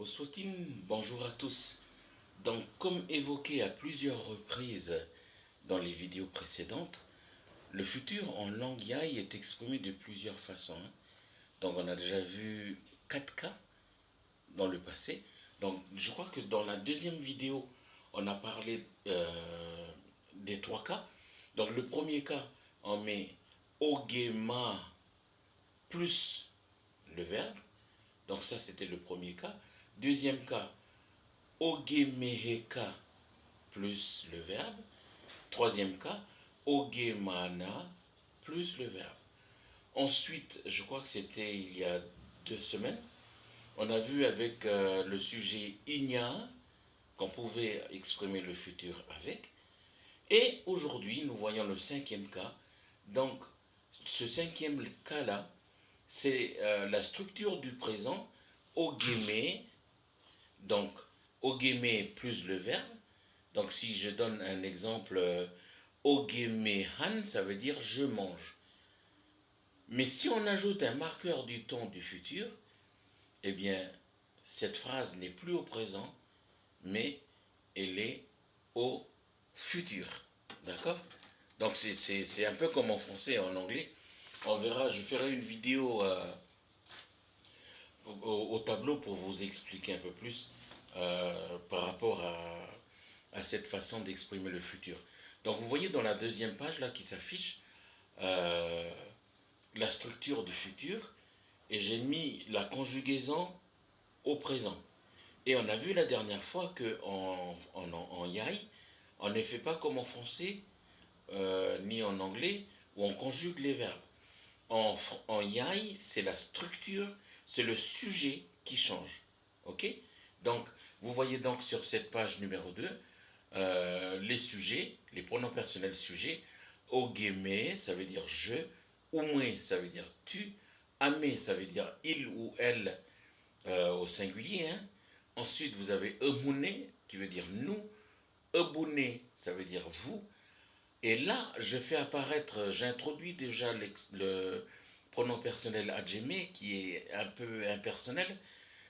Oswatine, bonjour à tous. Donc, comme évoqué à plusieurs reprises dans les vidéos précédentes, le futur en langue Yai est exprimé de plusieurs façons, hein. Donc, on a déjà vu 4 cas dans le passé. Donc, je crois que dans la deuxième vidéo, on a parlé des 3 cas. Donc, le premier cas, on met Ogema plus le verbe. Donc, ça, c'était le premier cas. Deuxième cas, Ogemeheka plus le verbe. Troisième cas, Ogemana plus le verbe. Ensuite, je crois que c'était il y a 2 semaines, on a vu avec le sujet Igna qu'on pouvait exprimer le futur avec. Et aujourd'hui, nous voyons le cinquième cas. Donc, ce cinquième cas-là, c'est la structure du présent, Ogeme, donc Ogeme plus le verbe. Donc, si je donne un exemple, Ogeme han, ça veut dire je mange. Mais si on ajoute un marqueur du temps du futur, eh bien, cette phrase n'est plus au présent, mais elle est au futur. D'accord? Donc, c'est un peu comme en français et en anglais. On verra, je ferai une vidéo au tableau pour vous expliquer un peu plus par rapport à cette façon d'exprimer le futur. Donc, vous voyez dans la deuxième page là qui s'affiche la structure du futur et j'ai mis la conjugaison au présent. Et on a vu la dernière fois qu'en Yai, on ne fait pas comme en français ni en anglais où on conjugue les verbes. En Yai, c'est la structure, c'est le sujet qui change. Ok? Donc, vous voyez donc sur cette page numéro 2, les sujets, les pronoms personnels sujets. Ogeme, ça veut dire je. Umwe, ça veut dire tu. Ame, ça veut dire il ou elle au singulier, hein. Ensuite, vous avez ebune, qui veut dire nous. Ebune, ça veut dire vous. Et là, je fais apparaître, j'introduis déjà le pronom personnel adjemé, qui est un peu impersonnel,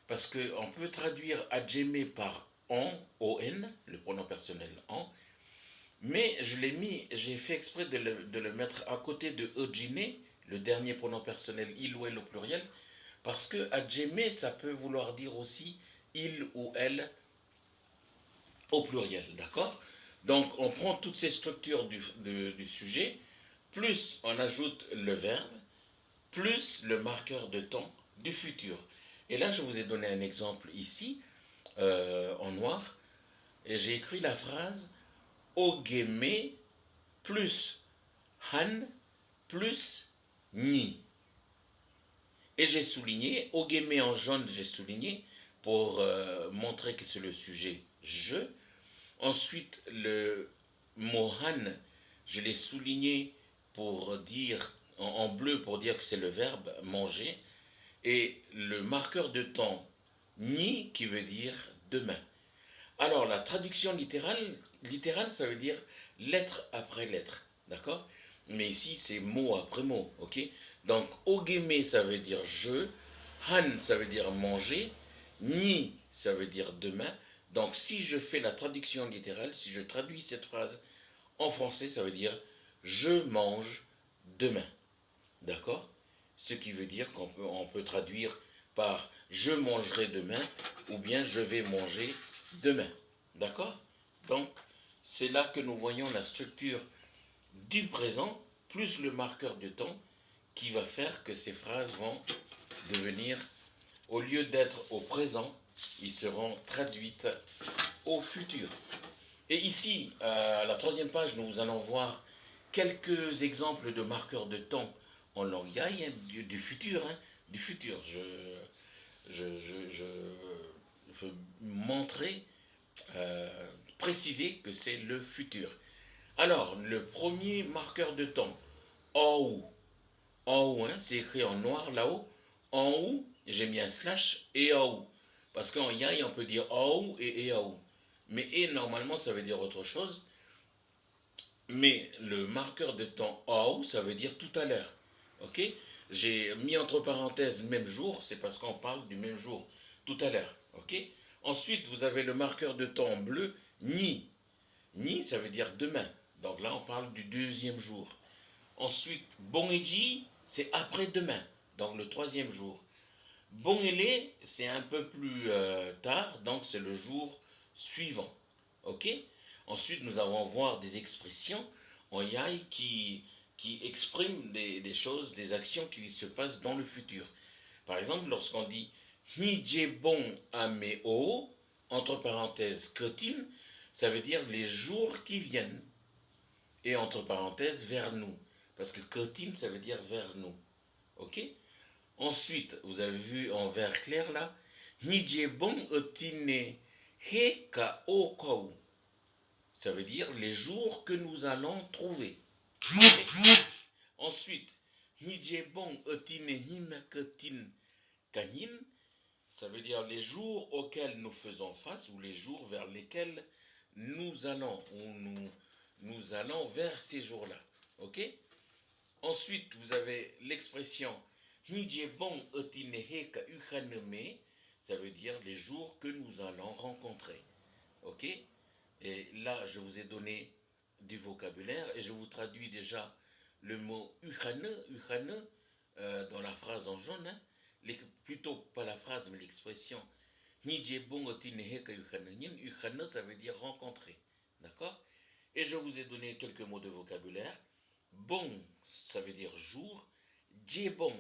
parce qu'on peut traduire adjemé par on, le pronom personnel en, mais je l'ai mis, j'ai fait exprès de le mettre à côté de ojine, le dernier pronom personnel il ou elle au pluriel, parce que adjemé, ça peut vouloir dire aussi il ou elle au pluriel, d'accord? Donc on prend toutes ces structures du sujet, plus on ajoute le verbe, plus le marqueur de temps du futur. Et là, je vous ai donné un exemple ici, en noir, et j'ai écrit la phrase Ogeme plus Han plus Ni. Et j'ai souligné, Ogeme en jaune, j'ai souligné pour montrer que c'est le sujet je. Ensuite, le mot Han, je l'ai souligné pour dire, en bleu pour dire que c'est le verbe manger. Et le marqueur de temps ni qui veut dire demain. Alors, la traduction littérale, ça veut dire lettre après lettre. D'accord? Mais ici, c'est mot après mot. Ok? Donc, ogeme, ça veut dire je. Han, ça veut dire manger. Ni, ça veut dire demain. Donc, si je fais la traduction littérale, si je traduis cette phrase en français, ça veut dire je mange demain. D'accord? Ce qui veut dire qu'on peut traduire par je mangerai demain ou bien je vais manger demain. D'accord? Donc, c'est là que nous voyons la structure du présent plus le marqueur de temps qui va faire que ces phrases vont devenir, au lieu d'être au présent, ils seront traduites au futur. Et ici, à la troisième page, nous allons voir quelques exemples de marqueurs de temps en langue Yai, hein, du futur. Hein, du futur. Je veux montrer, préciser que c'est le futur. Alors, le premier marqueur de temps, en haut. En haut, hein, c'est écrit en noir là-haut. En haut, j'ai mis un slash et en haut. Parce qu'en Yai, on peut dire en haut et en haut. Mais et normalement, ça veut dire autre chose. Mais le marqueur de temps en haut, ça veut dire tout à l'heure. Ok? J'ai mis entre parenthèses même jour, c'est parce qu'on parle du même jour. tout à l'heure, ok? Ensuite, vous avez le marqueur de temps en bleu, ni. Ni, ça veut dire demain. Donc là, on parle du deuxième jour. Ensuite, Bongeji, c'est après-demain, donc le troisième jour. Bongele, c'est un peu plus tard, donc c'est le jour suivant. Ok? Ensuite, nous allons voir des expressions en yai qui expriment des choses, des actions qui se passent dans le futur. Par exemple, lorsqu'on dit Nijebon ameo, entre parenthèses, kotin, ça veut dire les jours qui viennent. Et entre parenthèses, vers nous. Parce que kotin, ça veut dire vers nous. Ok? Ensuite, vous avez vu en vert clair là, Nijebon otine he ka okou. Ça veut dire les jours que nous allons trouver. Ensuite, Nijebon otine himakotin kanin. Ça veut dire les jours auxquels nous faisons face ou les jours vers lesquels nous allons ou nous allons vers ces jours-là. Ok? Ensuite, vous avez l'expression Nijebon otinehe ka uchaneme, ça veut dire les jours que nous allons rencontrer. Ok? Et là, je vous ai donné du vocabulaire et je vous traduis déjà le mot uchane, uchane, dans la phrase en jaune, hein, plutôt pas la phrase mais l'expression Nijebon otinehe ka uchane. Uchane, ça veut dire rencontrer. D'accord? Et je vous ai donné quelques mots de vocabulaire. Bon, ça veut dire jour. Djebon.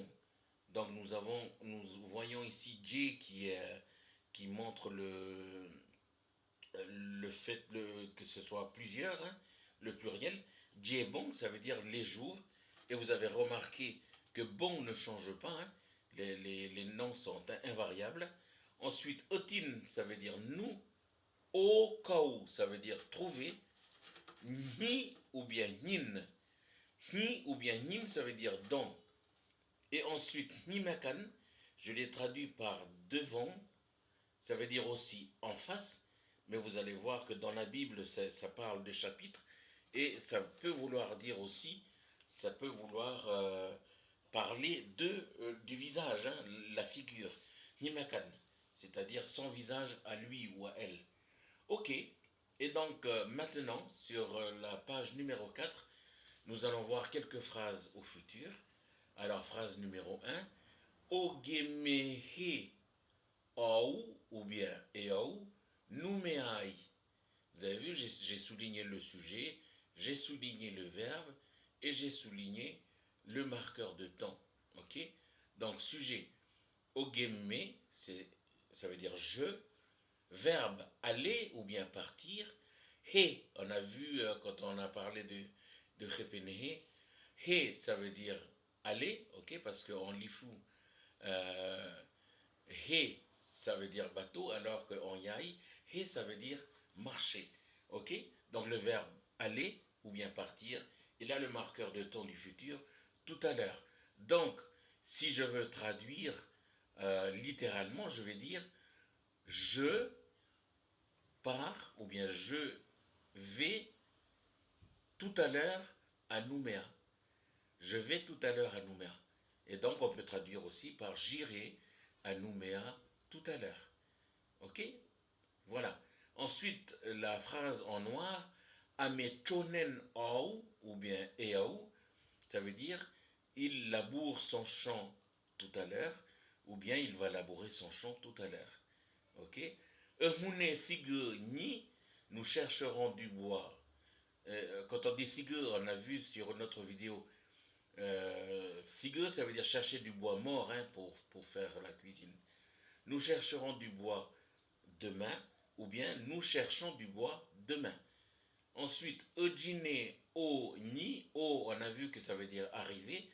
Donc nous voyons ici Dje qui montre le fait que ce soit plusieurs, hein, le pluriel. Djebon, ça veut dire les jours. Et vous avez remarqué que bon ne change pas, hein, les noms sont invariables. Ensuite, otin, ça veut dire nous. Okau, ça veut dire trouver. Ni ou bien nin. Ni ou bien nim, ça veut dire dans. Et ensuite, nimakan, je l'ai traduit par devant, ça veut dire aussi en face, mais vous allez voir que dans la Bible, ça parle de chapitres, et ça peut vouloir dire aussi, ça peut vouloir parler du visage, hein, la figure. Nimakan, c'est-à-dire son visage à lui ou à elle. Ok, et donc maintenant, sur la page numéro 4, nous allons voir quelques phrases au futur. Alors, phrase numéro 1. Ogemehe ou bien eau numeai. Vous avez vu, j'ai souligné le sujet, j'ai souligné le verbe et j'ai souligné le marqueur de temps. Ok? Donc, sujet. Ogeme, ça veut dire je. Verbe aller ou bien partir. He, on a vu quand on a parlé de repenehe. He, ça veut dire aller, ok, parce qu'en lifou, he, ça veut dire bateau, alors qu'en yai, he, ça veut dire marcher, ok. Donc le verbe aller ou bien partir, et là le marqueur de temps du futur, tout à l'heure. Donc, si je veux traduire littéralement, je vais dire je pars ou bien je vais tout à l'heure à Nouméa. Je vais tout à l'heure à Nouméa. Et donc on peut traduire aussi par j'irai à Nouméa tout à l'heure. Ok? Voilà. Ensuite, la phrase en noir, Amechonen ou bien eau, ça veut dire il laboure son champ tout à l'heure, ou bien il va labourer son champ tout à l'heure. Ok? Ehune figure ni, nous chercherons du bois. Quand on dit figure, on a vu sur notre vidéo, figure, ça veut dire chercher du bois mort, hein, pour faire la cuisine. Nous chercherons du bois demain, ou bien nous cherchons du bois demain. Ensuite, ojine o ni, o, on a vu que ça veut dire arriver.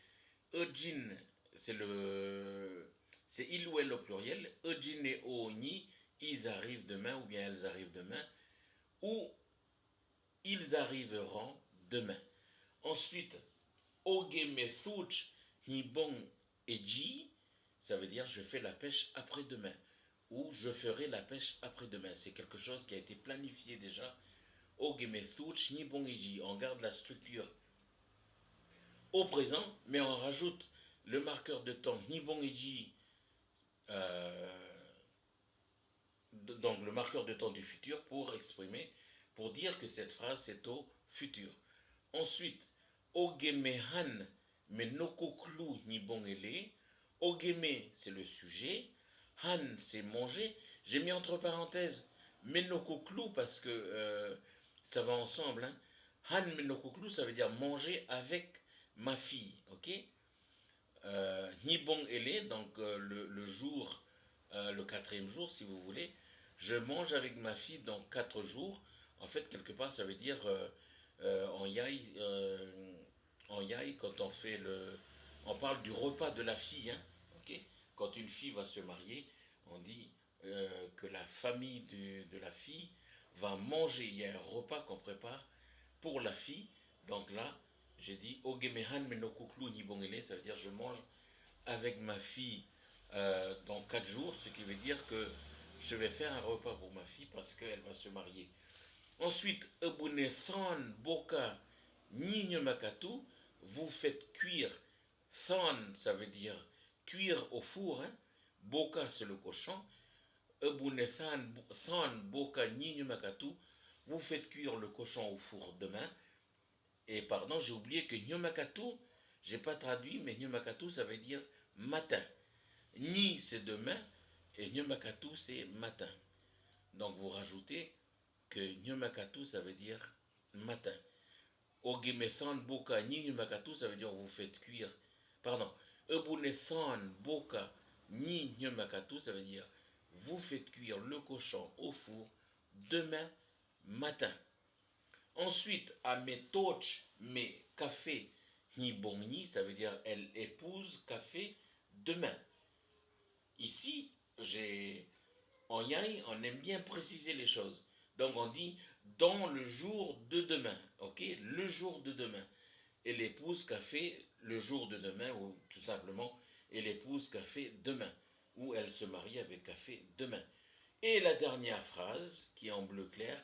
Ojin, c'est il ou elle au pluriel. Ojine o ni, ils arrivent demain, ou bien elles arrivent demain, ou ils arriveront demain. Ensuite, Ogemethuch Nibon Eji, ça veut dire je fais la pêche après-demain, ou je ferai la pêche après-demain. C'est quelque chose qui a été planifié déjà. Ogemethuch Nibon Eji, on garde la structure au présent, mais on rajoute le marqueur de temps Nibon Eji donc le marqueur de temps du futur pour exprimer, pour dire que cette phrase est au futur. Ensuite, Ogemehan menokoklu ni bongele. Ogeme, c'est le sujet. Han, c'est manger. J'ai mis entre parenthèses menokoklu parce que ça va ensemble. Hein. Han menokoklu, ça veut dire manger avec ma fille. Ok. Nibong ele, donc le jour, le quatrième jour, si vous voulez. Je mange avec ma fille dans 4 jours. En fait, quelque part, ça veut dire en yai, quand on fait on parle du repas de la fille. Hein, okay. Quand une fille va se marier, on dit que la famille de la fille va manger. Il y a un repas qu'on prépare pour la fille. Donc là, j'ai dit Ogemehan menokuklu nibongele, ça veut dire je mange avec ma fille dans 4 jours, ce qui veut dire que je vais faire un repas pour ma fille parce qu'elle va se marier. Ensuite, Ebunethan boka nigne makatu, vous faites cuire. Than, ça veut dire cuire au four. Hein. Boka, c'est le cochon. Ebunethan boka nigne makatu, vous faites cuire le cochon au four demain. Et pardon, j'ai oublié que Nyomakatu, j'ai pas traduit, mais Nyomakatu, ça veut dire matin. Ni, c'est demain, et Nyomakatu, c'est matin. Donc vous rajoutez que Nyomakatu, ça veut dire matin. Ogemethan boka ni Nyomakatu, ça veut dire vous faites cuire. Pardon. Ebunethan boka ni Nyomakatu, ça veut dire vous faites cuire le cochon au four demain matin. Ensuite, à mes toch, mes café, ni bongni, ça veut dire elle épouse café demain. Ici, en yai, on aime bien préciser les choses. Donc on dit dans le jour de demain, ok, le jour de demain. Et l'épouse café le jour de demain, ou tout simplement, et l'épouse café demain, ou elle se marie avec café demain. Et la dernière phrase, qui est en bleu clair,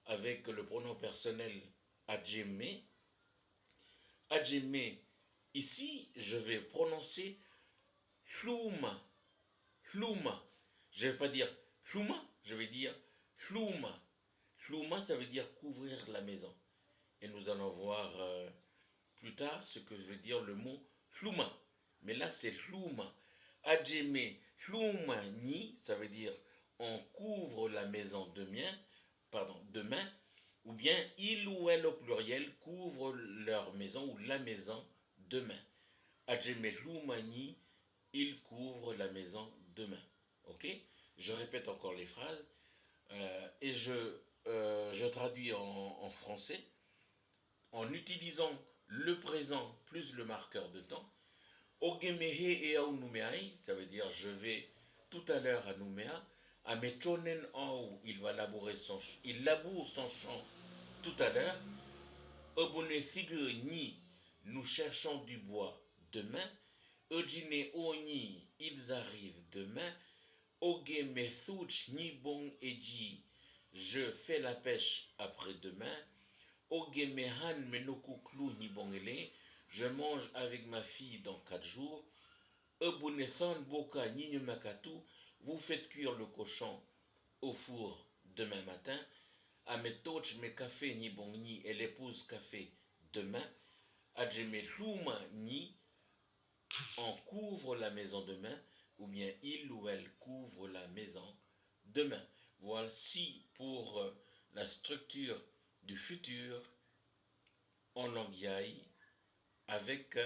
avec le pronom personnel adjeme. Adjeme, ici, je vais prononcer hluma. Hluma. Je ne vais pas dire hluma, je vais dire hluma. Hluma, ça veut dire couvrir la maison. Et nous allons voir plus tard ce que veut dire le mot hluma. Mais là, c'est hluma. Adjeme, hluma ni, ça veut dire on couvre la maison demain, ou bien il ou elle au pluriel couvre leur maison ou la maison demain. Adjemelumani, il couvre la maison demain. Ok. Je répète encore les phrases et je traduis en français en utilisant le présent plus le marqueur de temps. Ogemehe e au Nouméaï, ça veut dire je vais tout à l'heure à Nouméa. À Mechonen en il laboure son champ tout à l'heure. Obone figure ni, nous cherchons du bois demain. Ojine oni, ils arrivent demain. Oge methuch ni bon eji, je fais la pêche après-demain. Oge mehan menokuklu ni bongele, je mange avec ma fille dans 4 jours. Obunethan boka ni makatu, vous faites cuire le cochon au four demain matin. À mes toch, mes cafés ni bon ni, et l'épouse café demain. À mes luma ni, on couvre la maison demain, ou bien il ou elle couvre la maison demain. Voici pour la structure du futur en langue yai avec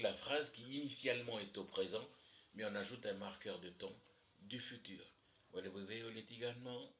la phrase qui initialement est au présent, mais on ajoute un marqueur de temps du futur. Voilà, vous voyez également.